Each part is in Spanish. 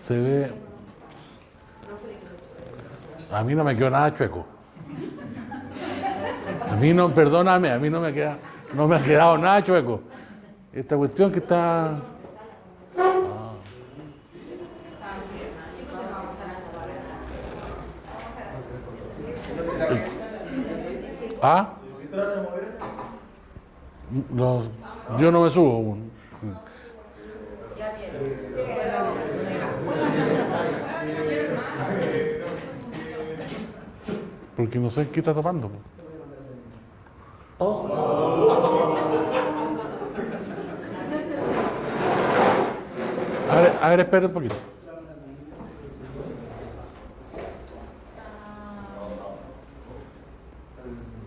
Se ve. A mí no me quedó nada chueco. A mí no, perdóname, a mí no me ha quedado nada chueco. Esta cuestión que está. ¿Ah? Yo no me subo. Porque no sé qué está tapando. A ver, espera un poquito.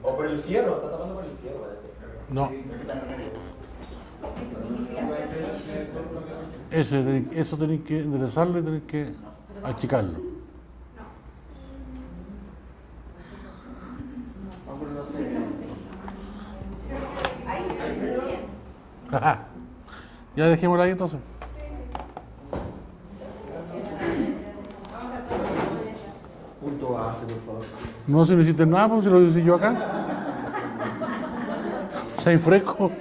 O por el fierro, está tapando por el fierro, parece. No. Eso tenéis que enderezarlo y tenéis que achicarlo. Ya dejémoslo ahí entonces. Punto base, por favor. No, si no hiciste nada, pues si lo hice yo acá. Se fresco.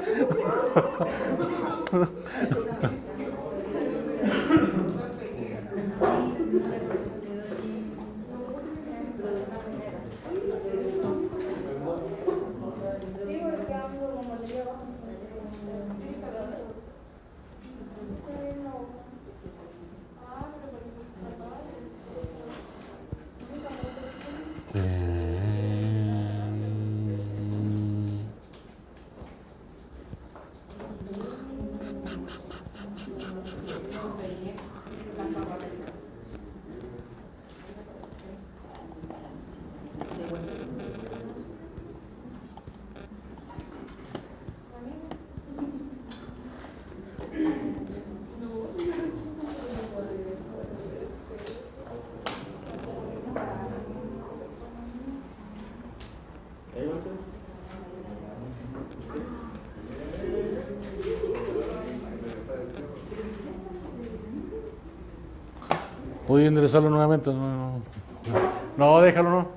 ¿Podéis enderezarlo nuevamente? No, déjalo, no.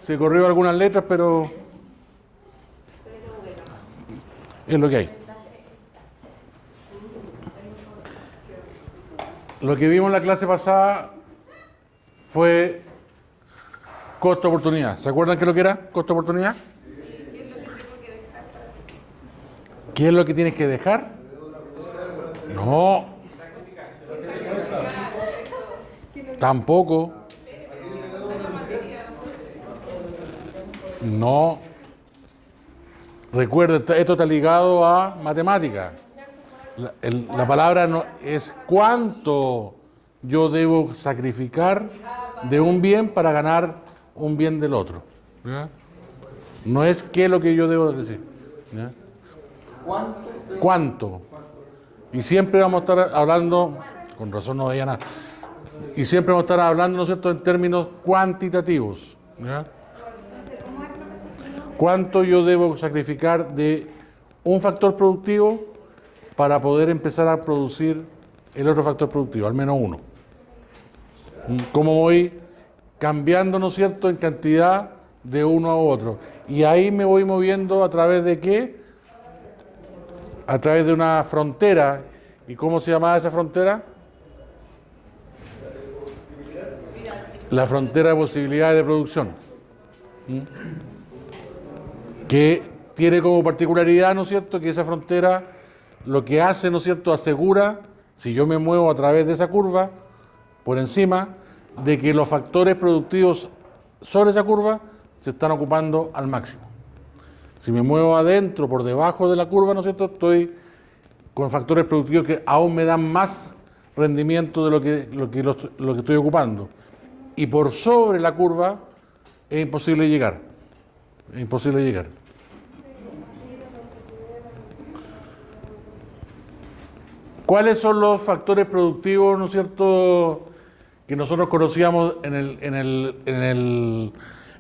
Se corrió algunas letras, pero es lo que hay. Lo que vimos en la clase pasada fue costo-oportunidad. ¿Se acuerdan qué es lo que era costo-oportunidad? ¿Qué es lo que tienes que dejar? No. Tampoco. No. Recuerda, esto está ligado a matemáticas. La palabra no, es cuánto yo debo sacrificar de un bien para ganar un bien del otro. ¿Ya? No es qué es lo que yo debo decir. ¿Ya? ¿Cuánto? Y siempre vamos a estar hablando, con razón no veía nada, y siempre vamos a estar hablando, ¿no es cierto?, en términos cuantitativos. ¿Ya? ¿Cuánto yo debo sacrificar de un factor productivo para poder empezar a producir el otro factor productivo, al menos uno? ¿Cómo voy cambiando, ¿no es cierto?, en cantidad de uno a otro? Y ahí me voy moviendo a través de ¿qué? A través de una frontera. ¿Y cómo se llamaba esa frontera? La frontera de posibilidades de producción. Que tiene como particularidad, ¿no es cierto?, que esa frontera lo que hace, ¿no es cierto?, asegura, si yo me muevo a través de esa curva, por encima, de que los factores productivos sobre esa curva se están ocupando al máximo. Si me muevo adentro, por debajo de la curva, ¿no es cierto?, estoy con factores productivos que aún me dan más rendimiento de lo que estoy ocupando. Y por sobre la curva es imposible llegar. Es imposible llegar. ¿Cuáles son los factores productivos, ¿no es cierto?, que nosotros conocíamos en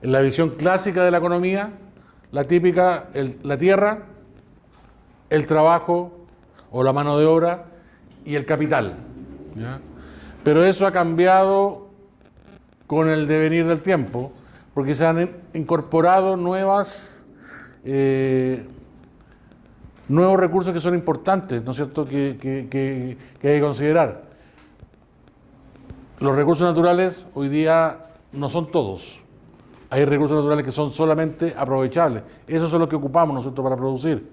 la visión clásica de la economía? La típica, la tierra, el trabajo o la mano de obra y el capital. ¿Ya? Pero eso ha cambiado con el devenir del tiempo, porque se han incorporado nuevos recursos que son importantes, ¿no es cierto?, que hay que considerar. Los recursos naturales hoy día no son todos. Hay recursos naturales que son solamente aprovechables. Esos son los que ocupamos nosotros para producir.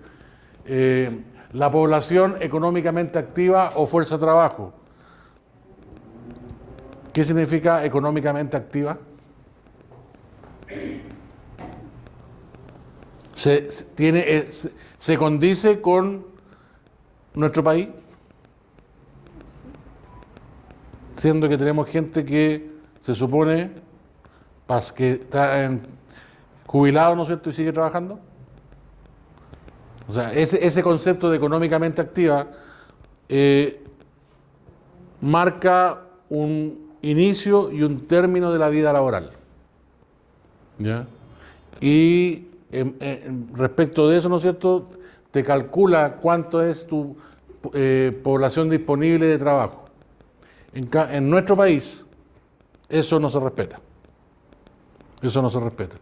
La población económicamente activa o fuerza de trabajo. ¿Qué significa económicamente activa? ¿Se condice con nuestro país? Siendo que tenemos gente que se supone que está jubilado, ¿no es cierto?, y sigue trabajando. O sea, ese concepto de económicamente activa marca un inicio y un término de la vida laboral. ¿Ya? Y respecto de eso, ¿no es cierto?, te calcula cuánto es tu población disponible de trabajo. En nuestro país, eso no se respeta. Eso no se respeta.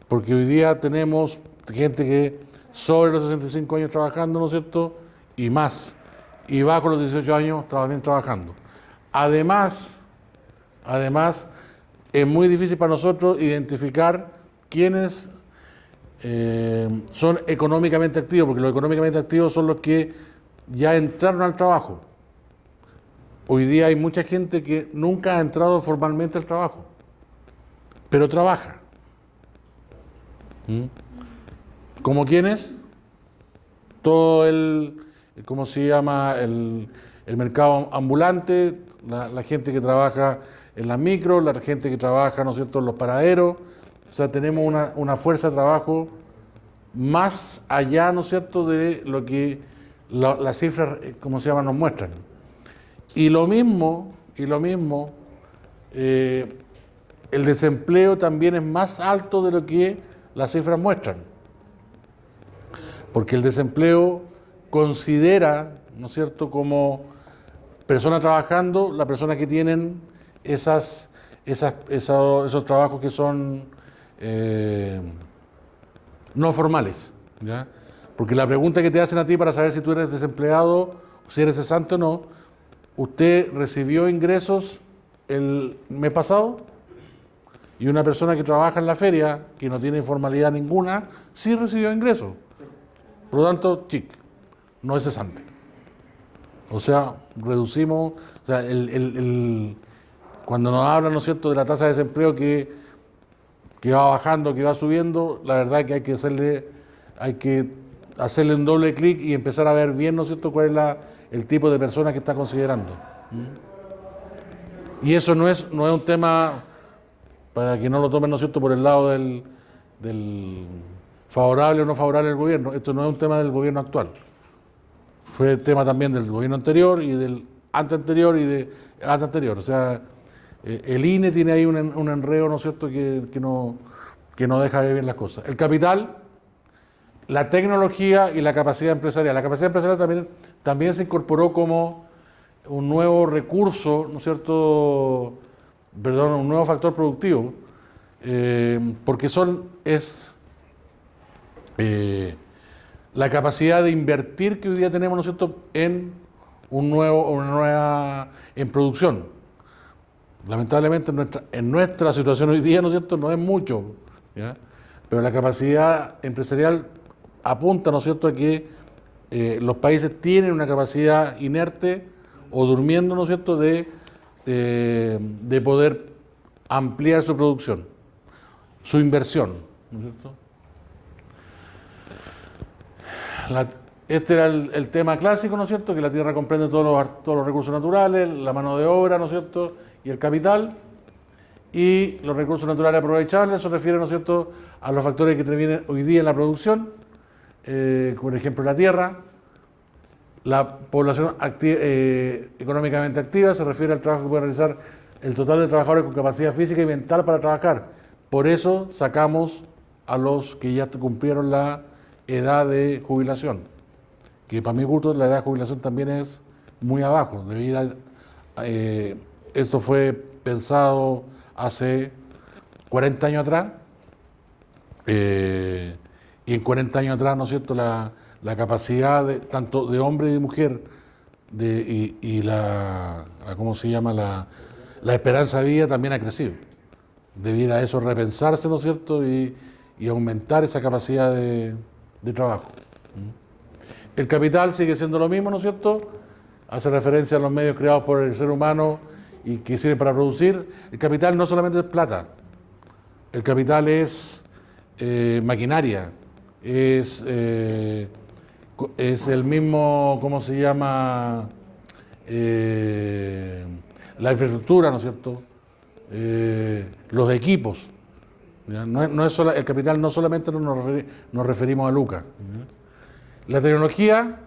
Porque hoy día tenemos gente que sobre los 65 años trabajando, ¿no es cierto?, y más. Y bajo los 18 años también trabajando. Además, es muy difícil para nosotros identificar quiénes son económicamente activos, porque los económicamente activos son los que ya entraron al trabajo. Hoy día hay mucha gente que nunca ha entrado formalmente al trabajo, pero trabaja. ¿Como quiénes? Todo ¿cómo se llama? El mercado ambulante, la gente que trabaja en las micros, la gente que trabaja, ¿no es cierto?, en los paraderos. O sea, tenemos una fuerza de trabajo más allá, ¿no es cierto?, de lo que las cifras, ¿cómo se llama?, nos muestran. Y lo mismo, el desempleo también es más alto de lo que las cifras muestran. Porque el desempleo considera, ¿no es cierto?, como personas trabajando, las personas que tienen esos trabajos que son no formales, ¿ya? Porque la pregunta que te hacen a ti para saber si tú eres desempleado, si eres cesante o no, ¿usted recibió ingresos el mes pasado? Y una persona que trabaja en la feria, que no tiene informalidad ninguna, sí recibió ingresos. Por lo tanto, no es cesante. O sea, reducimos, o sea, cuando nos hablan, ¿no es cierto?, de la tasa de desempleo que va bajando, que va subiendo, la verdad es que hay que hacerle un doble clic y empezar a ver bien, ¿no es cierto?, cuál es el tipo de persona que está considerando. Y eso no es un tema para que no lo tomen, ¿no es cierto?, por el lado del favorable o no favorable del gobierno. Esto no es un tema del gobierno actual. Fue tema también del gobierno anterior y del anteanterior y de anteanterior. O sea, el INE tiene ahí un enredo, ¿no es cierto?, que no deja ver bien las cosas. El capital, la tecnología y la capacidad empresarial. La capacidad empresarial también se incorporó como un nuevo recurso, ¿no es cierto?, un nuevo factor productivo, porque es la capacidad de invertir que hoy día tenemos, ¿no es cierto?, en en producción. Lamentablemente en nuestra situación hoy día, ¿no es cierto?, no es mucho, ¿ya? Pero la capacidad empresarial apunta, ¿no es cierto?, a que los países tienen una capacidad inerte o durmiendo, ¿no es cierto?, de poder ampliar su producción, su inversión, ¿no es cierto? Este era el tema clásico, ¿no es cierto?, que la tierra comprende todos los recursos naturales, la mano de obra, ¿no es cierto?, y el capital, y los recursos naturales aprovechables se refiere, ¿no es cierto?, a los factores que intervienen hoy día en la producción, por ejemplo la tierra. La población económicamente activa se refiere al trabajo que puede realizar el total de trabajadores con capacidad física y mental para trabajar. Por eso sacamos a los que ya cumplieron la edad de jubilación, que para mi gusto la edad de jubilación también es muy abajo, debido Esto fue pensado hace 40 años atrás, y en 40 años atrás, ¿no es cierto?, la capacidad tanto de hombre y de mujer y ¿cómo se llama?, la esperanza de vida también ha crecido. Debiera eso repensarse, ¿no es cierto?, y aumentar esa capacidad de trabajo. El capital sigue siendo lo mismo, ¿no es cierto? Hace referencia a los medios creados por el ser humano y que sirven para producir. El capital no solamente es plata, el capital es maquinaria, es el mismo, ¿cómo se llama?, la infraestructura, ¿no es cierto?, los equipos. ¿Ya? No es el capital no solamente nos referimos a lucas. La tecnología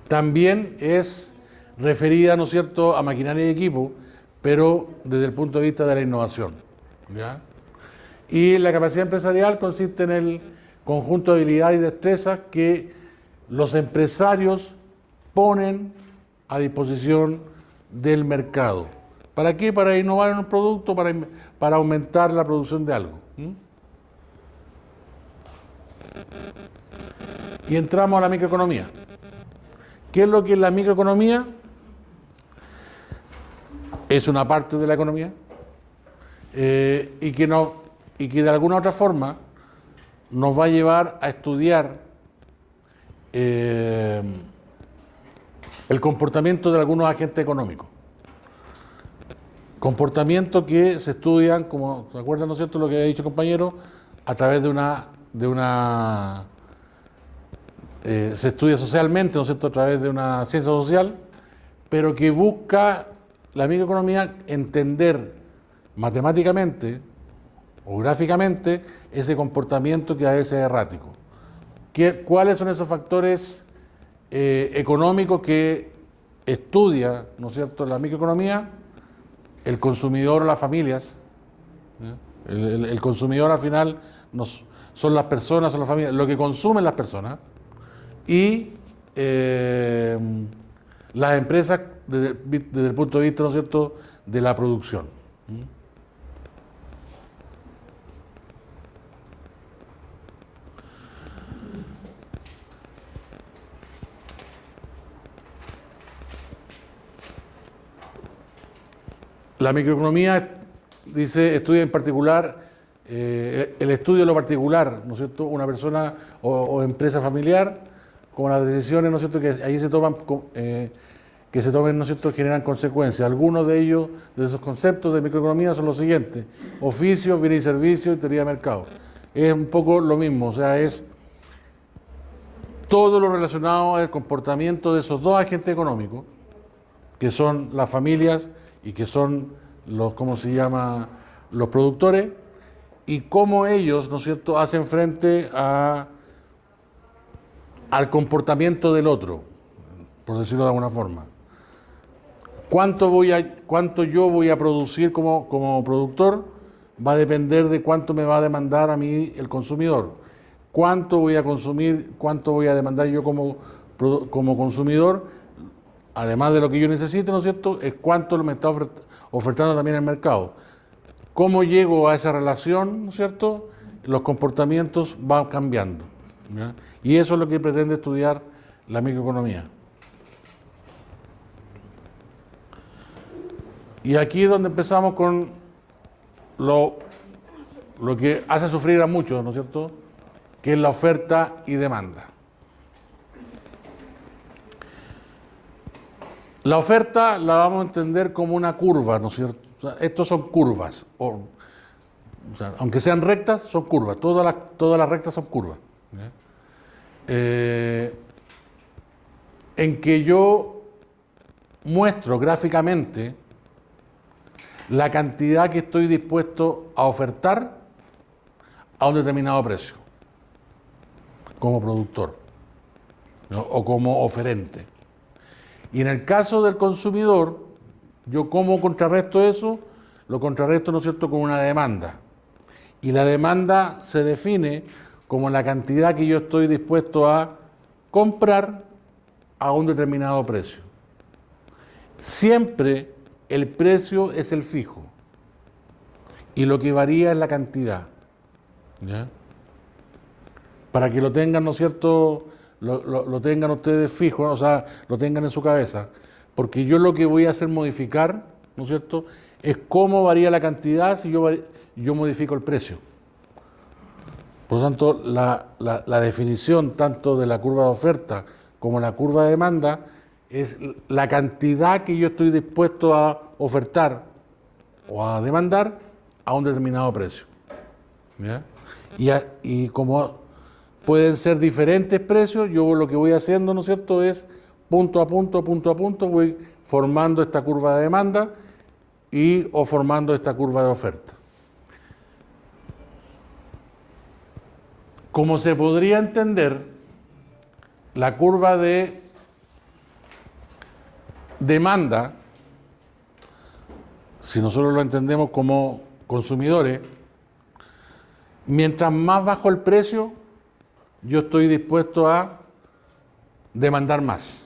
también es referida, ¿no es cierto?, a maquinaria y equipo, pero desde el punto de vista de la innovación. ¿Ya? Y la capacidad empresarial consiste en el conjunto de habilidades y destrezas que los empresarios ponen a disposición del mercado. ¿Para qué? Para innovar en un producto, para aumentar la producción de algo. Y entramos a la microeconomía. ¿Qué es lo que es la microeconomía? Es una parte de la economía y que de alguna otra forma nos va a llevar a estudiar el comportamiento de algunos agentes económicos. Comportamientos que se estudian, como se acuerdan, ¿no es cierto?, lo que ha dicho el compañero, a través se estudia socialmente, ¿no es cierto?, a través de una ciencia social, pero que busca la microeconomía entender matemáticamente o gráficamente ese comportamiento que a veces es errático. ¿Cuáles son esos factores económicos que estudia, ¿no es cierto?, la microeconomía? El consumidor o las familias. El consumidor al final son las personas, son las familias, lo que consumen las personas, y las empresas desde el punto de vista, ¿no es cierto?, de la producción. La microeconomía, dice, estudia en particular, el estudio de lo particular, ¿no es cierto?, una persona o empresa familiar, con las decisiones, ¿no es cierto?, que ahí se toman, que se tomen, ¿no es cierto?, generan consecuencias. Algunos de ellos, de esos conceptos de microeconomía, son los siguientes: oficios, bienes y servicios y teoría de mercado. Es un poco lo mismo, o sea, es todo lo relacionado al comportamiento de esos dos agentes económicos, que son las familias y que son los, ¿cómo se llama?, los productores, y cómo ellos, ¿no es cierto?, hacen frente al comportamiento del otro, por decirlo de alguna forma. ¿Cuánto yo voy a producir como productor? Va a depender de cuánto me va a demandar a mí el consumidor. ¿Cuánto voy a consumir? ¿Cuánto voy a demandar yo como consumidor? Además de lo que yo necesite, ¿no es cierto?, es cuánto me está ofertando también el mercado. ¿Cómo llego a esa relación, ¿no es cierto? Los comportamientos van cambiando, ¿ya? Y eso es lo que pretende estudiar la microeconomía. Y aquí es donde empezamos con lo que hace sufrir a muchos, ¿no es cierto?, que es la oferta y demanda. La oferta la vamos a entender como una curva, ¿no es cierto? O sea, estos son curvas, o sea, aunque sean rectas, son curvas, todas las rectas son curvas. En que yo muestro gráficamente la cantidad que estoy dispuesto a ofertar a un determinado precio, como productor, ¿no?, o como oferente. Y en el caso del consumidor, yo ¿cómo contrarresto eso? Lo contrarresto, ¿no es cierto?, con una demanda. Y la demanda se define como la cantidad que yo estoy dispuesto a comprar a un determinado precio. siempre el precio es el fijo y lo que varía es la cantidad. ¿Ya? Para que lo tengan, ¿no es cierto?, lo tengan ustedes fijo, o sea, lo tengan en su cabeza, porque yo lo que voy a hacer modificar, ¿no es cierto?, es cómo varía la cantidad si yo modifico el precio. Por lo tanto, la definición tanto de la curva de oferta como la curva de demanda es la cantidad que yo estoy dispuesto a ofertar o a demandar a un determinado precio. ¿Ya? Y como pueden ser diferentes precios, yo lo que voy haciendo, ¿no es cierto?, es punto a punto, voy formando esta curva de demanda o formando esta curva de oferta. Como se podría entender, la curva de demanda, si nosotros lo entendemos como consumidores, mientras más bajo el precio, yo estoy dispuesto a demandar más.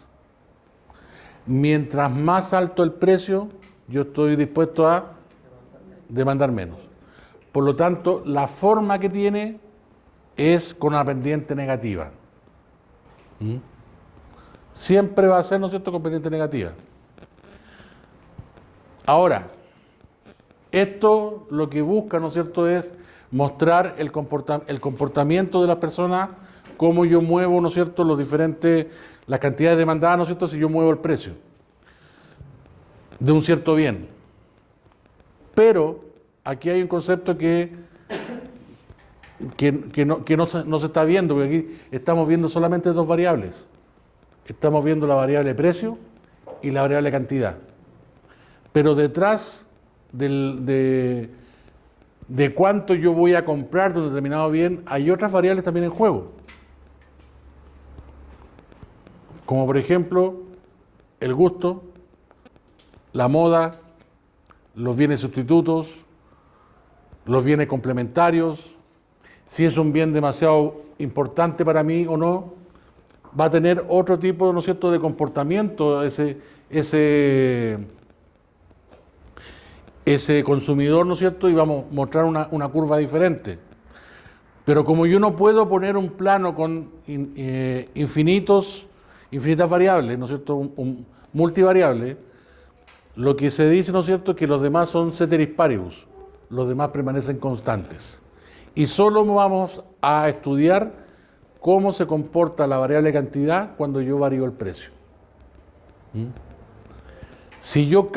Mientras más alto el precio, yo estoy dispuesto a demandar menos. Por lo tanto, la forma que tiene es con una pendiente negativa. Siempre va a ser, ¿no es cierto?, con pendiente negativa. Ahora, esto lo que busca, ¿no es cierto?, es mostrar el comportamiento de las personas, cómo yo muevo, ¿no es cierto?, las cantidades demandadas, ¿no es cierto?, si yo muevo el precio de un cierto bien. Pero aquí hay un concepto que no se está viendo, porque aquí estamos viendo solamente dos variables. Estamos viendo la variable precio y la variable cantidad. Pero detrás de cuánto yo voy a comprar de un determinado bien, hay otras variables también en juego. Como por ejemplo, el gusto, la moda, los bienes sustitutos, los bienes complementarios, si es un bien demasiado importante para mí o no, va a tener otro tipo, ¿no es cierto?, de comportamiento ese consumidor, ¿no es cierto?, y vamos a mostrar una curva diferente. Pero como yo no puedo poner un plano con infinitas variables, ¿no es cierto?, un multivariable, lo que se dice, ¿no es cierto?, es que los demás son ceteris paribus, los demás permanecen constantes. Y solo vamos a estudiar cómo se comporta la variable cantidad cuando yo varío el precio. Si yo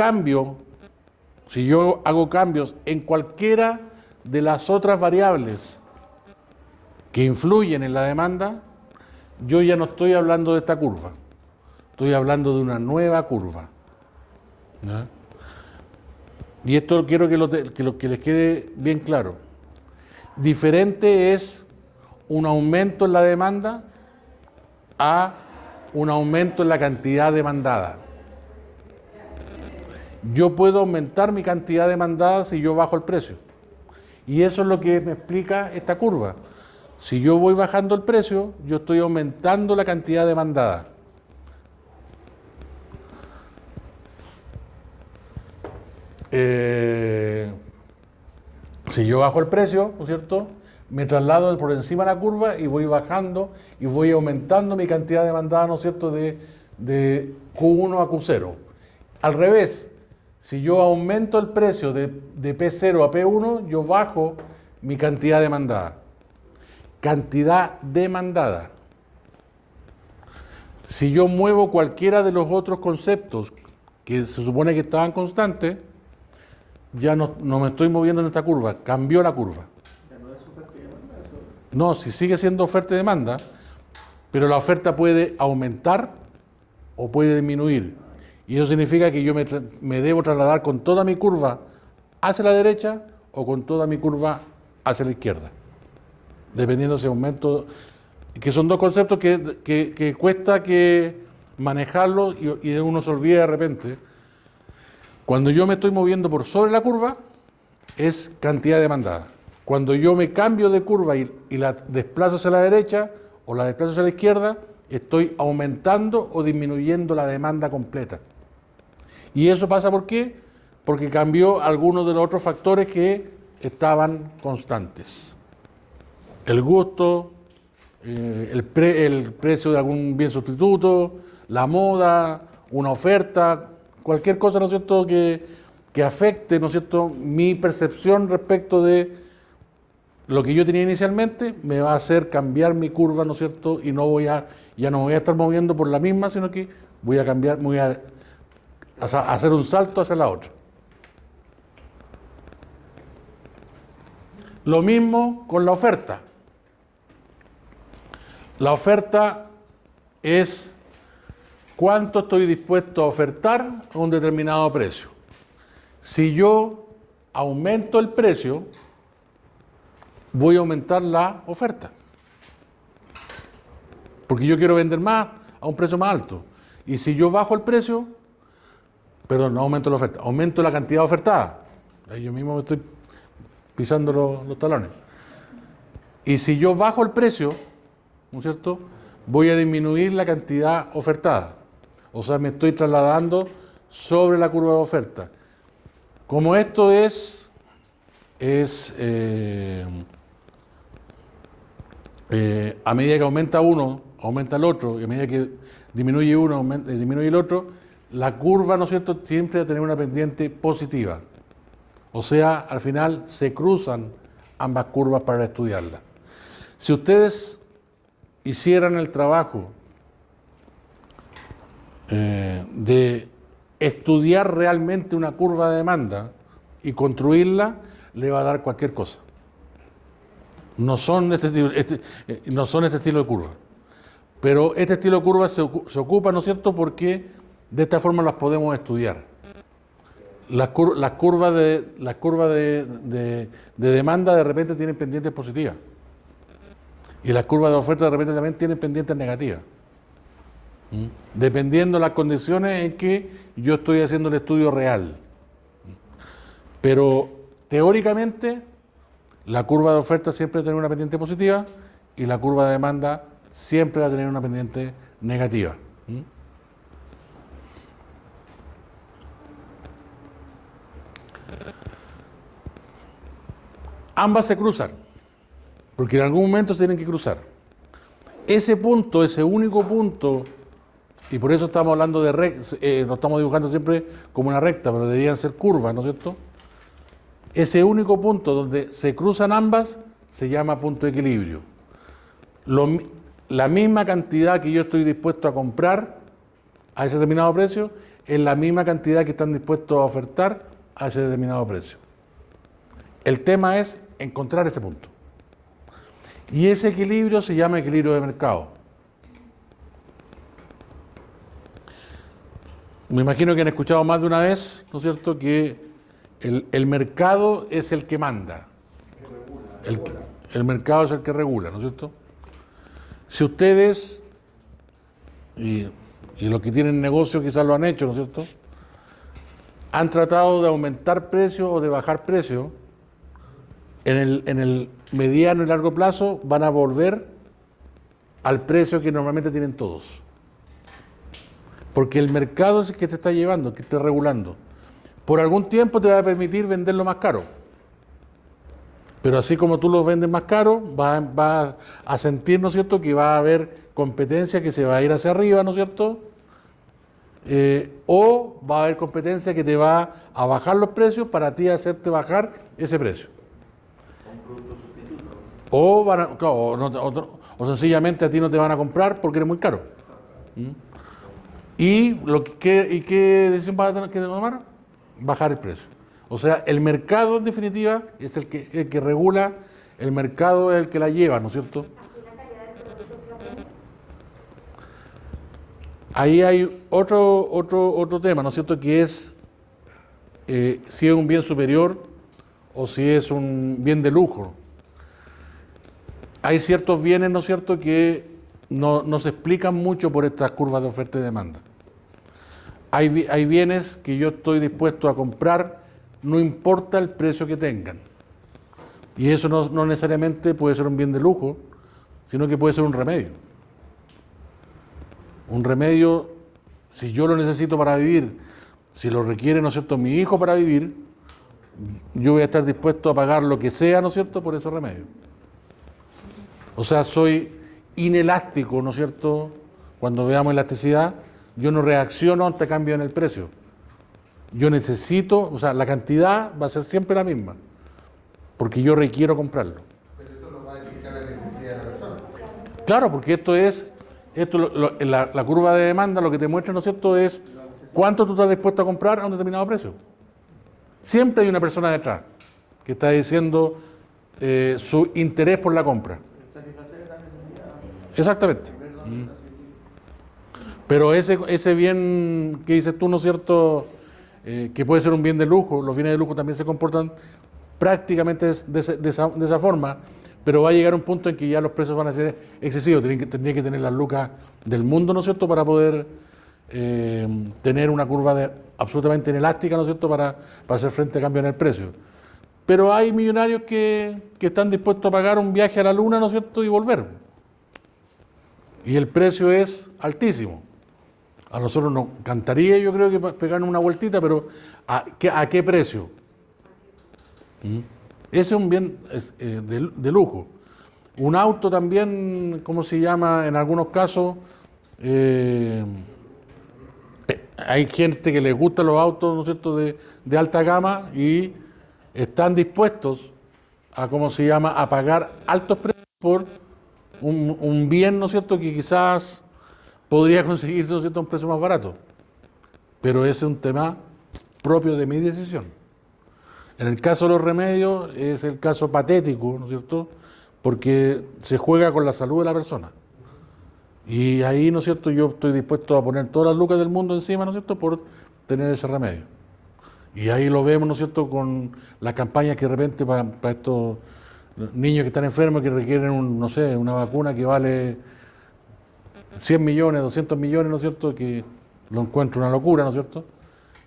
hago cambios en cualquiera de las otras variables que influyen en la demanda, yo ya no estoy hablando de esta curva, estoy hablando de una nueva curva. ¿Ya? Y esto quiero que les quede bien claro. Diferente es un aumento en la demanda a un aumento en la cantidad demandada. Yo puedo aumentar mi cantidad demandada si yo bajo el precio. Y eso es lo que me explica esta curva. Si yo voy bajando el precio, yo estoy aumentando la cantidad demandada. Si yo bajo el precio, ¿no es cierto?, me traslado por encima de la curva y voy bajando y voy aumentando mi cantidad demandada, ¿no es cierto?, de Q1 a Q0. Al revés, si yo aumento el precio de P0 a P1, yo bajo mi cantidad demandada. Cantidad demandada. Si yo muevo cualquiera de los otros conceptos que se supone que estaban constantes, ya no me estoy moviendo en esta curva, cambió la curva. Ya no es oferta y demanda, eso. No, si sigue siendo oferta y demanda, pero la oferta puede aumentar o puede disminuir. Y eso significa que yo me debo trasladar con toda mi curva hacia la derecha o con toda mi curva hacia la izquierda, dependiendo de ese aumento, que son dos conceptos que cuesta que manejarlos y uno se olvida de repente. Cuando yo me estoy moviendo por sobre la curva, es cantidad demandada. Cuando yo me cambio de curva y la desplazo hacia la derecha o la desplazo hacia la izquierda, estoy aumentando o disminuyendo la demanda completa. ¿Y eso pasa por qué? Porque cambió algunos de los otros factores que estaban constantes. El gusto, el precio de algún bien sustituto, la moda, una oferta, cualquier cosa, ¿no es cierto?, que afecte, ¿no es cierto?, mi percepción respecto de lo que yo tenía inicialmente, me va a hacer cambiar mi curva, ¿no es cierto?, y ya no me voy a estar moviendo por la misma, sino que voy a cambiar, voy a hacer un salto hacia la otra. Lo mismo con la oferta. La oferta es cuánto estoy dispuesto a ofertar a un determinado precio. Si yo aumento el precio, voy a aumentar la oferta. Porque yo quiero vender más a un precio más alto. Y si yo bajo el precio, perdón, no aumento la oferta, aumento la cantidad ofertada. Ahí yo mismo me estoy pisando los talones. Y si yo bajo el precio, ¿no es cierto?, voy a disminuir la cantidad ofertada. O sea, me estoy trasladando sobre la curva de oferta. Como esto a medida que aumenta uno, aumenta el otro, y a medida que disminuye uno, disminuye el otro, la curva, ¿no es cierto?, siempre va a tener una pendiente positiva. O sea, al final se cruzan ambas curvas para estudiarla. Si ustedes hicieran el trabajo de estudiar realmente una curva de demanda y construirla, le va a dar cualquier cosa. No son este estilo de curva. Pero este estilo de curva se ocupa, ¿no es cierto?, porque de esta forma las podemos estudiar. Las curvas de demanda de repente tienen pendientes positivas. Y las curvas de oferta de repente también tienen pendientes negativas. Dependiendo de las condiciones en que yo estoy haciendo el estudio real. Pero teóricamente, la curva de oferta siempre va a tener una pendiente positiva y la curva de demanda siempre va a tener una pendiente negativa. Ambas se cruzan, porque en algún momento se tienen que cruzar. Ese punto, ese único punto, y por eso estamos hablando de lo estamos dibujando siempre como una recta, pero deberían ser curvas, ¿no es cierto? Ese único punto donde se cruzan ambas se llama punto de equilibrio. La misma cantidad que yo estoy dispuesto a comprar a ese determinado precio es la misma cantidad que están dispuestos a ofertar a ese determinado precio. El tema es encontrar ese punto. Y ese equilibrio se llama equilibrio de mercado. Me imagino que han escuchado más de una vez, ¿no es cierto?, que el mercado es el que manda. El mercado es el que regula, ¿no es cierto? Si ustedes, y los que tienen negocio quizás lo han hecho, ¿no es cierto?, han tratado de aumentar precios o de bajar precios, en el mediano y largo plazo van a volver al precio que normalmente tienen todos. Porque el mercado es el que te está llevando, que te está regulando. Por algún tiempo te va a permitir venderlo más caro. Pero así como tú lo vendes más caro, vas a sentir, ¿no es cierto?, que va a haber competencia que se va a ir hacia arriba, ¿no es cierto? O va a haber competencia que te va a bajar los precios para ti hacerte bajar ese precio. O sencillamente a ti no te van a comprar porque eres muy caro. ¿Y qué decisión vas a tener que tomar? Bajar el precio. O sea, el mercado en definitiva es el que regula, el mercado es el que la lleva, ¿no es cierto? Ahí hay otro tema, ¿no es cierto?, que es si es un bien superior o si es un bien de lujo. Hay ciertos bienes, ¿no es cierto?, que no se explican mucho por estas curvas de oferta y demanda. Hay bienes que yo estoy dispuesto a comprar, no importa el precio que tengan. Y eso no necesariamente puede ser un bien de lujo, sino que puede ser un remedio. Un remedio, si yo lo necesito para vivir, si lo requiere, ¿no es cierto?, mi hijo para vivir, yo voy a estar dispuesto a pagar lo que sea, ¿no es cierto?, por ese remedio. O sea, soy inelástico, ¿no es cierto?, cuando veamos elasticidad, yo no reacciono ante cambio en el precio. Yo necesito, o sea, la cantidad va a ser siempre la misma, porque yo requiero comprarlo. Pero eso no va a indicar la necesidad de la persona. Claro, porque la curva de demanda lo que te muestra, ¿no es cierto?, es cuánto tú estás dispuesto a comprar a un determinado precio. Siempre hay una persona detrás que está diciendo su interés por la compra. Satisfacer la necesidad. Exactamente. Ver dónde está su equipo. Pero ese bien que dices tú, ¿no es cierto?, que puede ser un bien de lujo, los bienes de lujo también se comportan prácticamente de esa forma, pero va a llegar un punto en que ya los precios van a ser excesivos, tendría que tener las lucas del mundo, ¿no es cierto?, para poder tener una curva absolutamente inelástica, ¿no es cierto?, para hacer frente a cambio en el precio. Pero hay millonarios que están dispuestos a pagar un viaje a la luna, ¿no es cierto?, y volver. Y el precio es altísimo. A nosotros nos encantaría, yo creo, que pegar una vueltita, pero ¿a qué precio? Ese es un bien de lujo. Un auto también, ¿cómo se llama? En algunos casos, hay gente que les gustan los autos, ¿no es cierto?, de alta gama y están dispuestos a, ¿cómo se llama?, a pagar altos precios por un bien, ¿no es cierto?, que quizás podría conseguirse, ¿no es cierto?, a un precio más barato. Pero ese es un tema propio de mi decisión. En el caso de los remedios es el caso patético, ¿no es cierto?, porque se juega con la salud de la persona. Y ahí, ¿no es cierto?, yo estoy dispuesto a poner todas las lucas del mundo encima, ¿no es cierto?, por tener ese remedio. Y ahí lo vemos, ¿no es cierto?, con las campañas que de repente para estos niños que están enfermos, que requieren, no sé, una vacuna que vale 100 millones, 200 millones, ¿no es cierto?, que lo encuentro una locura, ¿no es cierto?,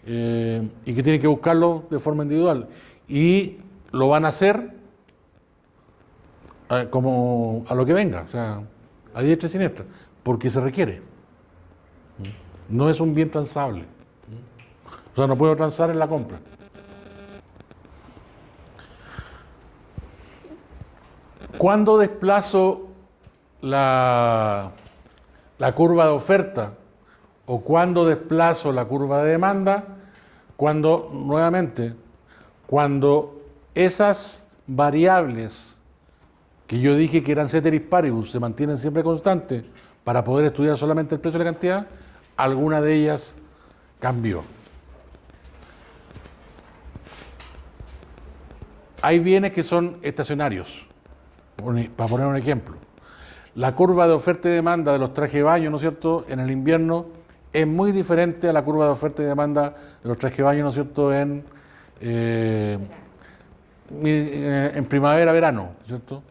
y que tienen que buscarlo de forma individual. Y lo van a hacer como a lo que venga, o sea, a diestra y siniestra, porque se requiere. No es un bien transable. O sea, no puedo transar en la compra. ¿Cuándo desplazo la curva de oferta o cuándo desplazo la curva de demanda? Cuando, nuevamente, cuando esas variables que yo dije que eran ceteris paribus se mantienen siempre constantes para poder estudiar solamente el precio y la cantidad, alguna de ellas cambió. Hay bienes que son estacionarios, para poner un ejemplo. La curva de oferta y demanda de los trajes de baño, ¿no es cierto?, en el invierno es muy diferente a la curva de oferta y demanda de los trajes de baño, ¿no es cierto?, en primavera, verano, ¿no es cierto?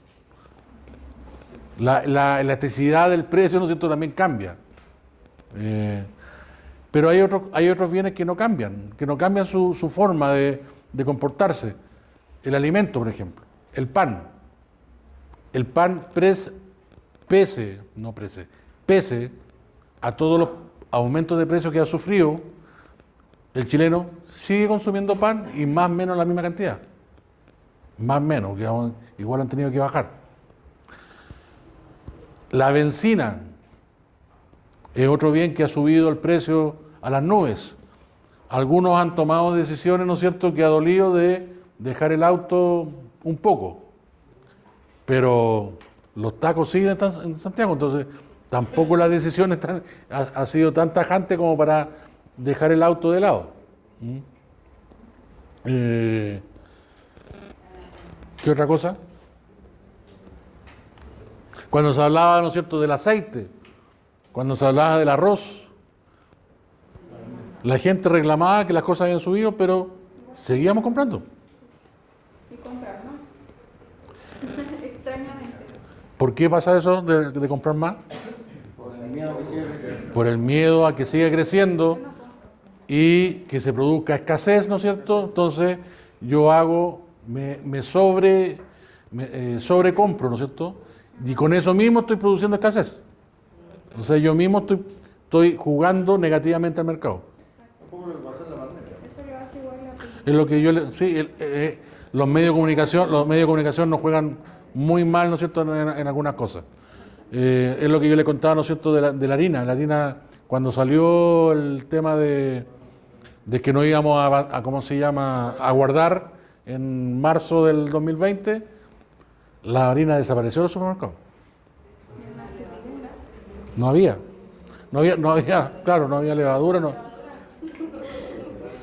La elasticidad del precio, ¿no es cierto?, también cambia. Pero hay otros bienes que no cambian su forma de comportarse. El alimento, por ejemplo, el pan. El pan pese a todos los aumentos de precios que ha sufrido, el chileno sigue consumiendo pan y más o menos la misma cantidad. Más o menos, que igual han tenido que bajar. La benzina es otro bien que ha subido el precio a las nubes. Algunos han tomado decisiones, ¿no es cierto?, que ha dolido de dejar el auto un poco. Pero los tacos siguen en Santiago, entonces tampoco la decisión ha sido tan tajante como para dejar el auto de lado. ¿Qué otra cosa? Cuando se hablaba, ¿no es cierto?, del aceite, cuando se hablaba del arroz, la gente reclamaba que las cosas habían subido, pero seguíamos comprando. Y comprar más. Extrañamente. ¿Por qué pasa eso de comprar más? Por el miedo que sigue creciendo. Por el miedo a que siga creciendo y que se produzca escasez, ¿no es cierto? Entonces yo me sobrecompro, ¿no es cierto? Y con eso mismo estoy produciendo escasez. O sea, yo mismo estoy jugando negativamente al mercado. Un poco lo que pasó en la pandemia. hace igual la publicidad. Es lo que yo le, sí, los medios de comunicación nos juegan muy mal, ¿no es cierto?, en algunas cosas. Es lo que yo le contaba, ¿no es cierto?, de la harina. La harina, cuando salió el tema de que no íbamos ¿cómo se llama?, a guardar en marzo del 2020, la harina desapareció del supermercado. No había, claro, no había levadura, no.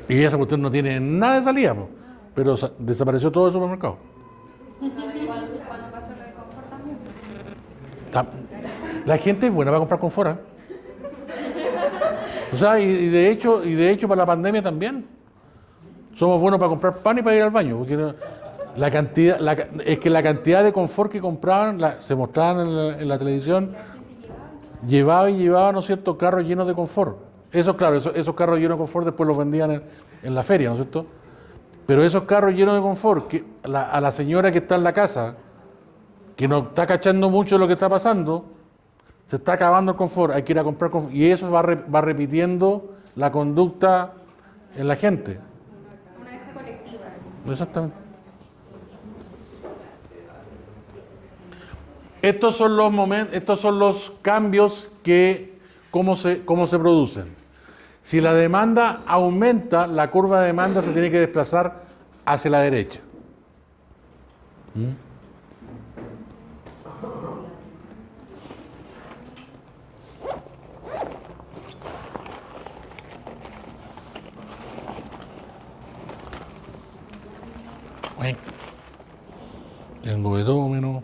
Y esa cuestión no tiene nada de salida, po, pero desapareció todo el supermercado. Cuando pasó lo de confort también. La gente es buena para comprar confort, ¿eh? O sea, y de hecho para la pandemia también. Somos buenos para comprar pan y para ir al baño, porque la cantidad de confort que compraban, se mostraban en la televisión, llevaba, ¿no es cierto?, carros llenos de confort. Esos, claro, esos carros llenos de confort después los vendían en la feria, ¿no es cierto? Pero esos carros llenos de confort, que a la señora que está en la casa, que no está cachando mucho de lo que está pasando, se está acabando el confort, hay que ir a comprar confort, y eso va repitiendo la conducta en la gente. Una vieja colectiva. Exactamente. Estos son los cambios cómo se producen. Si la demanda aumenta, la curva de demanda se tiene que desplazar hacia la derecha. Bueno, tengo de todo menos.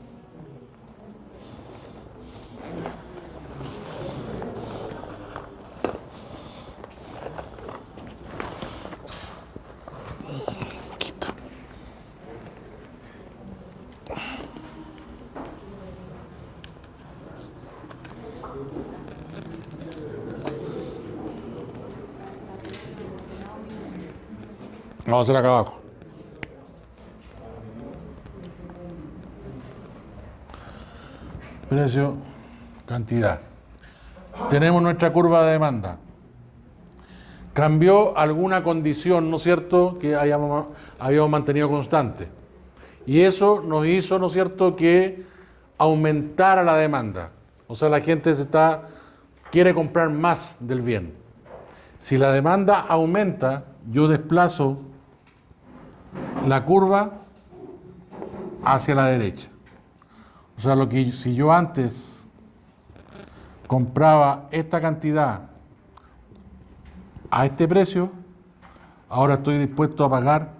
Vamos a hacer acá abajo. Precio, cantidad. Tenemos nuestra curva de demanda. Cambió alguna condición, ¿no es cierto?, que habíamos mantenido constante. Y eso nos hizo, ¿no es cierto?, que aumentara la demanda. O sea, la gente quiere comprar más del bien. Si la demanda aumenta, yo desplazo la curva hacia la derecha. O sea, si yo antes compraba esta cantidad a este precio, ahora estoy dispuesto a pagar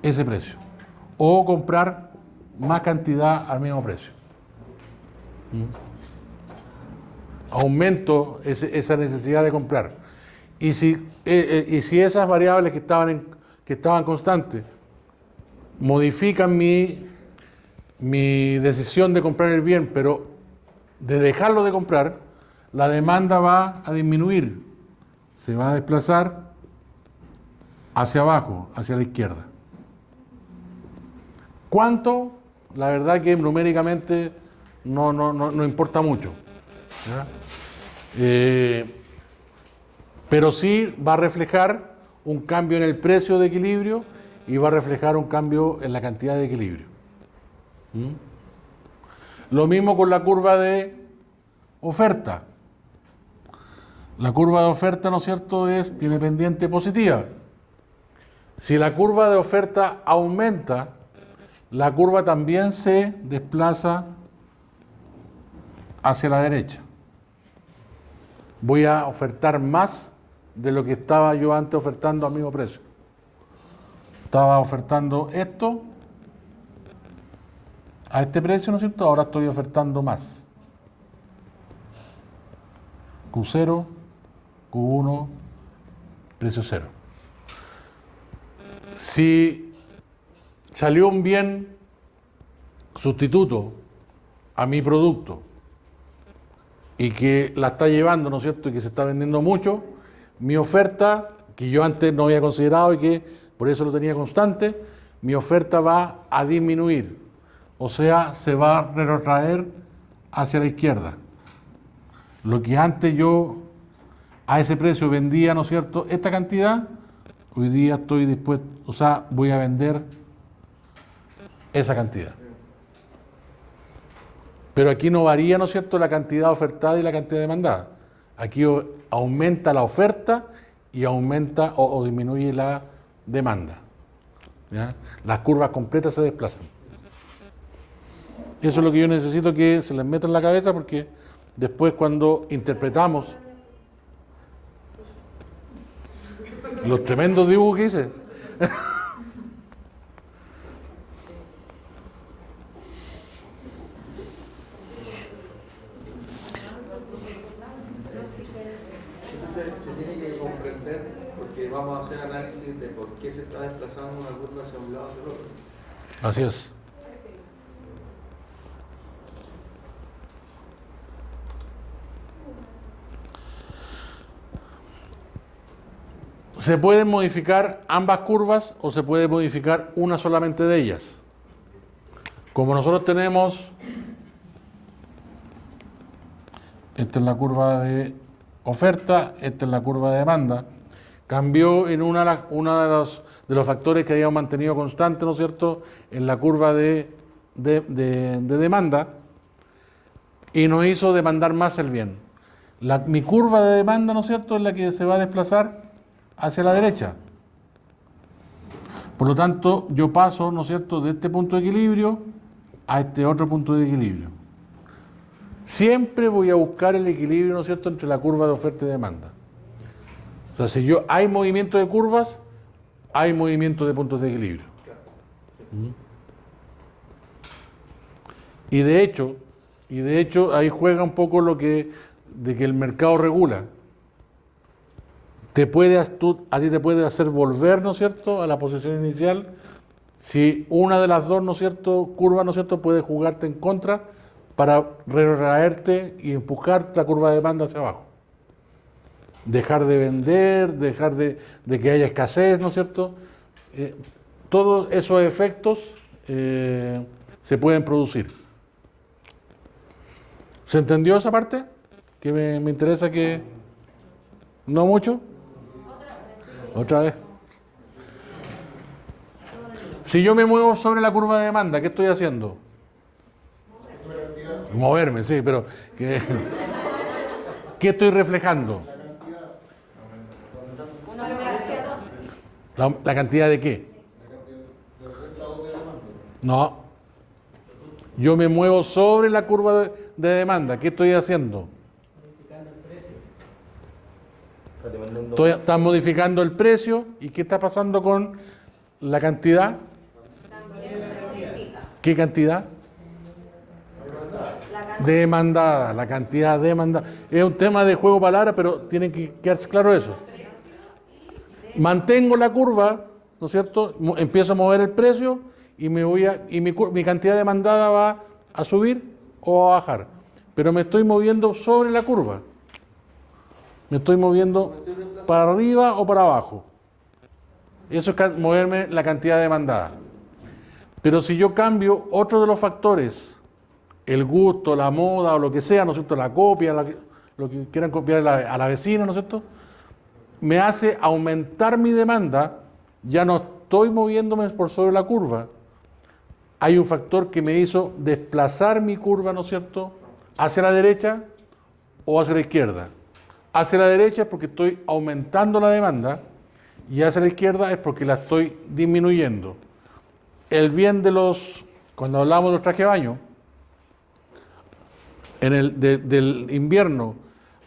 ese precio. O comprar más cantidad al mismo precio. Aumento esa necesidad de comprar. Y si esas variables que estaban constantes modifican mi decisión de comprar el bien, pero de dejarlo de comprar, la demanda va a disminuir, se va a desplazar hacia abajo, hacia la izquierda. ¿Cuánto? La verdad que numéricamente no importa mucho, ¿ya? Pero sí va a reflejar un cambio en el precio de equilibrio y va a reflejar un cambio en la cantidad de equilibrio. Lo mismo con la curva de oferta. La curva de oferta, ¿no es cierto?, tiene pendiente positiva. Si la curva de oferta aumenta, la curva también se desplaza hacia la derecha. Voy a ofertar más de lo que estaba yo antes ofertando al mismo precio. Estaba ofertando esto a este precio, ¿no es cierto? Ahora estoy ofertando más. Q0, Q1, precio cero. Si salió un bien sustituto a mi producto y que la está llevando, ¿no es cierto?, y que se está vendiendo mucho, mi oferta, que yo antes no había considerado y que por eso lo tenía constante, mi oferta va a disminuir. O sea, se va a retrotraer hacia la izquierda. Lo que antes yo a ese precio vendía, ¿no es cierto?, esta cantidad, hoy día estoy dispuesto, o sea, voy a vender esa cantidad. Pero aquí no varía, ¿no es cierto?, la cantidad ofertada y la cantidad demandada. Aquí aumenta la oferta y aumenta o disminuye la demanda. ¿Ya? Las curvas completas se desplazan. Eso es lo que yo necesito que se les meta en la cabeza, porque después cuando interpretamos los tremendos dibujos que hice, Entonces se tiene que comprender, porque vamos a hacer análisis de por qué se está desplazando una curva hacia un lado hacia el otro. así es. Se pueden modificar ambas curvas o se puede modificar una solamente de ellas. Como nosotros tenemos, esta es la curva de oferta, esta es la curva de demanda, cambió en una de los factores que habíamos mantenido constante, ¿no es cierto?, en la curva de demanda, y nos hizo demandar más el bien. Mi curva de demanda, ¿no es cierto?, es la que se va a desplazar hacia la derecha. Por lo tanto, yo paso, ¿no es cierto?, de este punto de equilibrio a este otro punto de equilibrio. Siempre voy a buscar el equilibrio, ¿no es cierto?, entre la curva de oferta y demanda. O sea, si hay movimiento de curvas, hay movimiento de puntos de equilibrio. Y de hecho, ahí juega un poco de que el mercado regula. A ti te puede hacer volver, ¿no es cierto?, a la posición inicial, si una de las dos, ¿no es cierto?, curvas, ¿no es cierto?, puede jugarte en contra para retraerte y empujar la curva de demanda hacia abajo. Dejar de vender, dejar de que haya escasez, ¿no es cierto? Todos esos efectos se pueden producir. ¿Se entendió esa parte? Que me interesa que... ¿No mucho? Otra vez. Si yo me muevo sobre la curva de demanda, ¿qué estoy haciendo? Moverme, sí, pero ¿qué estoy reflejando? ¿La cantidad de qué? No. Yo me muevo sobre la curva de demanda. ¿Qué estoy haciendo? Estás modificando el precio. ¿Y qué está pasando con la cantidad? ¿Qué cantidad? Demandada, la cantidad demandada. Es un tema de juego de palabras, pero tiene que quedarse claro eso. Mantengo la curva, ¿no es cierto? Empiezo a mover el precio y mi cantidad demandada va a subir o a bajar. Pero me estoy moviendo sobre la curva. Me estoy moviendo para arriba o para abajo. Eso es moverme la cantidad demandada. Pero si yo cambio otro de los factores, el gusto, la moda o lo que sea, ¿no es cierto?, la copia, lo que quieran copiar a la vecina, ¿no es cierto?, me hace aumentar mi demanda, ya no estoy moviéndome por sobre la curva. Hay un factor que me hizo desplazar mi curva, ¿no es cierto?, hacia la derecha o hacia la izquierda. Hacia la derecha es porque estoy aumentando la demanda y hacia la izquierda es porque la estoy disminuyendo. El bien cuando hablamos de los trajes de baño, del invierno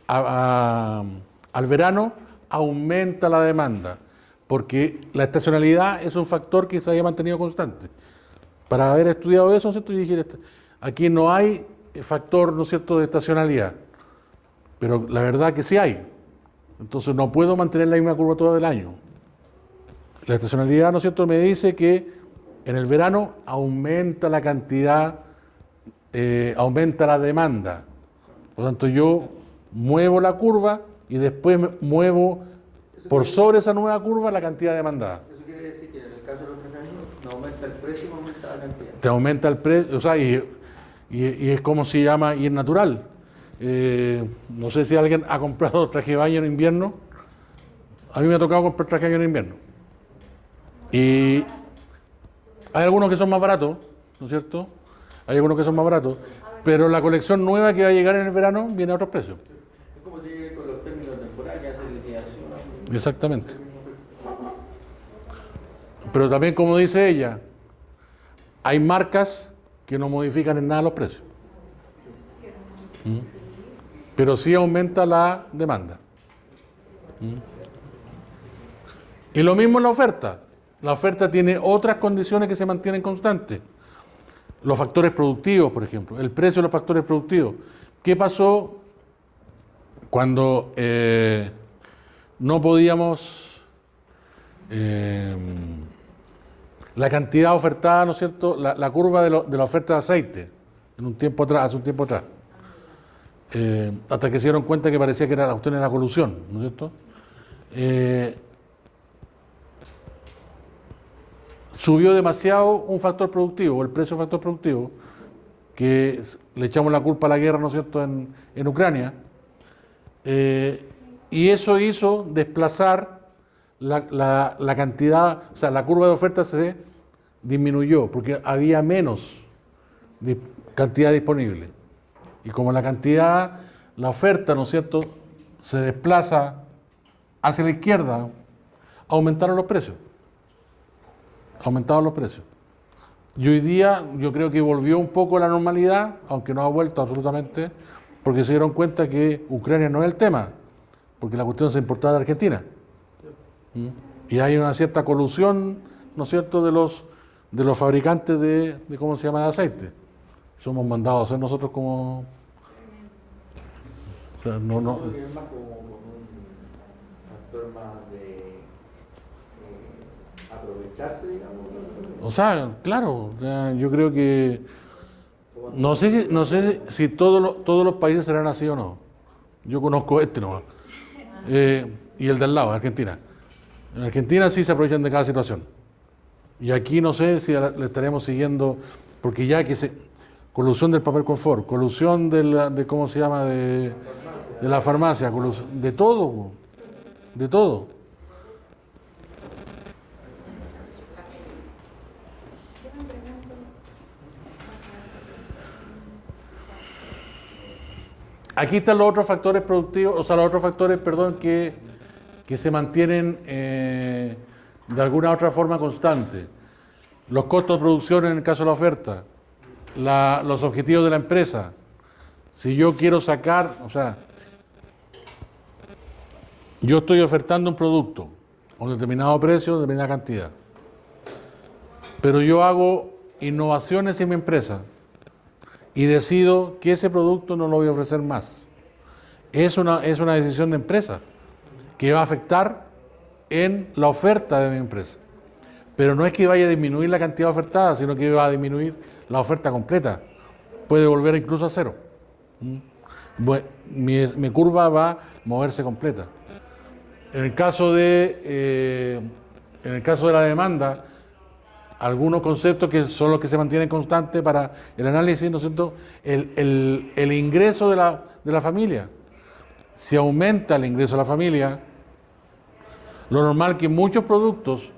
al verano, aumenta la demanda, porque la estacionalidad es un factor que se haya mantenido constante. Para haber estudiado eso, ¿no es cierto?, y dije, aquí no hay factor, ¿no es cierto?, de estacionalidad, pero la verdad que sí hay. Entonces no puedo mantener la misma curvatura del año. La estacionalidad, ¿no es cierto?, me dice que en el verano aumenta la cantidad, aumenta la demanda. Por lo tanto, yo muevo la curva y después muevo por sobre esa nueva curva la cantidad demandada. Eso quiere decir que en el caso de los trajes no aumenta el precio, no aumenta la cantidad. Te aumenta el precio, o sea, y es como se llama, y es natural. No sé si alguien ha comprado traje de baño en invierno. A mí me ha tocado comprar traje de baño en invierno. Y hay algunos que son más baratos, ¿no es cierto? Hay algunos que son más baratos, pero la colección nueva que va a llegar en el verano viene a otros precios. Es como tiene con los términos de temporada que hace liquidación. Exactamente. Pero también, como dice ella, hay marcas que no modifican en nada los precios. Pero sí aumenta la demanda. Y lo mismo en la oferta. La oferta tiene otras condiciones que se mantienen constantes. Los factores productivos, por ejemplo, el precio de los factores productivos. ¿Qué pasó cuando no podíamos, la cantidad ofertada, ¿no es cierto?, la curva de la oferta de aceite, en un tiempo atrás, hace un tiempo atrás, hasta que se dieron cuenta que parecía que la cuestión era colusión, ¿no es cierto? Subió demasiado un factor productivo, el precio del factor productivo, que le echamos la culpa a la guerra, ¿no es cierto?, en Ucrania, y eso hizo desplazar la cantidad, o sea, la curva de oferta se disminuyó, porque había menos cantidad disponible. Y como la oferta, ¿no es cierto?, se desplaza hacia la izquierda, aumentaron los precios. Aumentaron los precios. Y hoy día yo creo que volvió un poco a la normalidad, aunque no ha vuelto absolutamente, porque se dieron cuenta que Ucrania no es el tema, porque la cuestión se importaba de Argentina. Y hay una cierta colusión, ¿no es cierto?, de los fabricantes de ¿cómo se llama?, de aceite. Somos mandados a hacer nosotros como... O sea, no. Creo que es más como un factor más de aprovecharse, digamos. O sea, claro, yo creo que... No sé si todos los países serán así o no. Yo conozco este nomás. Y el de al lado, Argentina. En Argentina sí se aprovechan de cada situación. Y aquí no sé si le estaremos siguiendo, porque ya que colusión del papel confort, colusión de ¿cómo se llama?, de la farmacia, colusión, de todo, de todo. Aquí están los otros factores productivos, o sea, los otros factores, perdón, que se mantienen de alguna otra forma constante. Los costos de producción en el caso de la oferta, los objetivos de la empresa. Si yo quiero sacar, o sea, yo estoy ofertando un producto a un determinado precio, determinada cantidad, pero yo hago innovaciones en mi empresa y decido que ese producto no lo voy a ofrecer más. Es una decisión de empresa que va a afectar en la oferta de mi empresa. Pero no es que vaya a disminuir la cantidad ofertada, sino que va a disminuir la oferta completa. Puede volver incluso a cero. Mi curva va a moverse completa. En el caso de la demanda, algunos conceptos que son los que se mantienen constantes para el análisis, ¿no es cierto? El ingreso de la familia. Si aumenta el ingreso de la familia, lo normal que muchos productos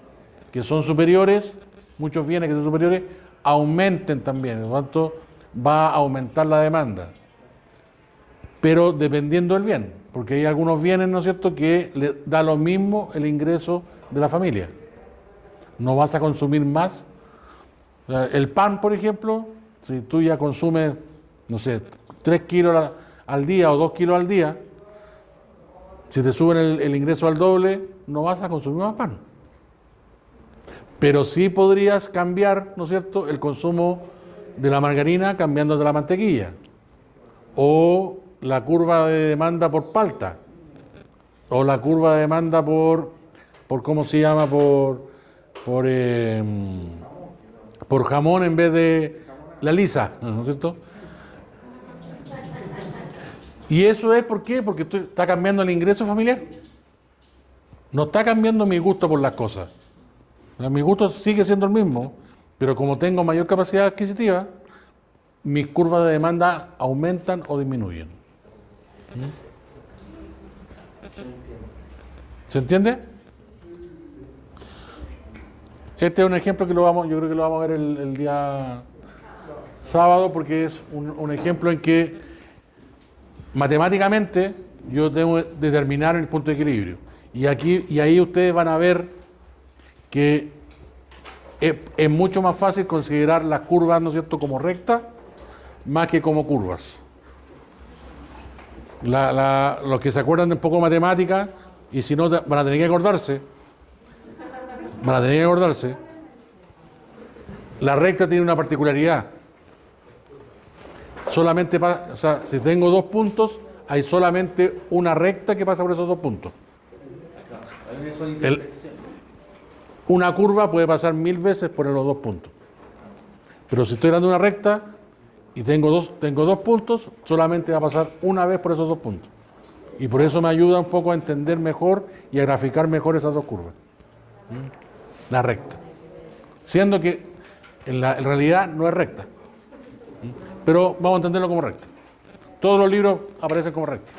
que son superiores, muchos bienes que son superiores, aumenten también. Por lo tanto, va a aumentar la demanda. Pero dependiendo del bien, porque hay algunos bienes, ¿no es cierto?, que le da lo mismo el ingreso de la familia. No vas a consumir más. O sea, el pan, por ejemplo, si tú ya consumes, no sé, 3 kilos al día o 2 kilos al día, si te suben el ingreso al doble, no vas a consumir más pan. Pero sí podrías cambiar, ¿no es cierto?, el consumo de la margarina cambiando de la mantequilla. O la curva de demanda por palta. O la curva de demanda por ¿cómo se llama?, por jamón en vez de la lisa, ¿no es cierto? Y eso es ¿por qué? Porque está cambiando el ingreso familiar. No está cambiando mi gusto por las cosas. Mi gusto sigue siendo el mismo, pero como tengo mayor capacidad adquisitiva, mis curvas de demanda aumentan o disminuyen. ¿Se entiende? Este es un ejemplo que yo creo que lo vamos a ver el día sábado, porque es un ejemplo en que matemáticamente yo tengo que determinar el punto de equilibrio. Y ahí ustedes van a ver que es mucho más fácil considerar las curvas, ¿no es cierto?, como rectas, más que como curvas. Los que se acuerdan de un poco de matemática, y si no, van a tener que acordarse, la recta tiene una particularidad. Solamente o sea, si tengo dos puntos, hay solamente una recta que pasa por esos dos puntos. Una curva puede pasar 1000 veces por los dos puntos. Pero si estoy dando una recta y tengo dos puntos, solamente va a pasar una vez por esos dos puntos. Y por eso me ayuda un poco a entender mejor y a graficar mejor esas dos curvas. La recta. Siendo que en realidad no es recta. Pero vamos a entenderlo como recta. Todos los libros aparecen como recta.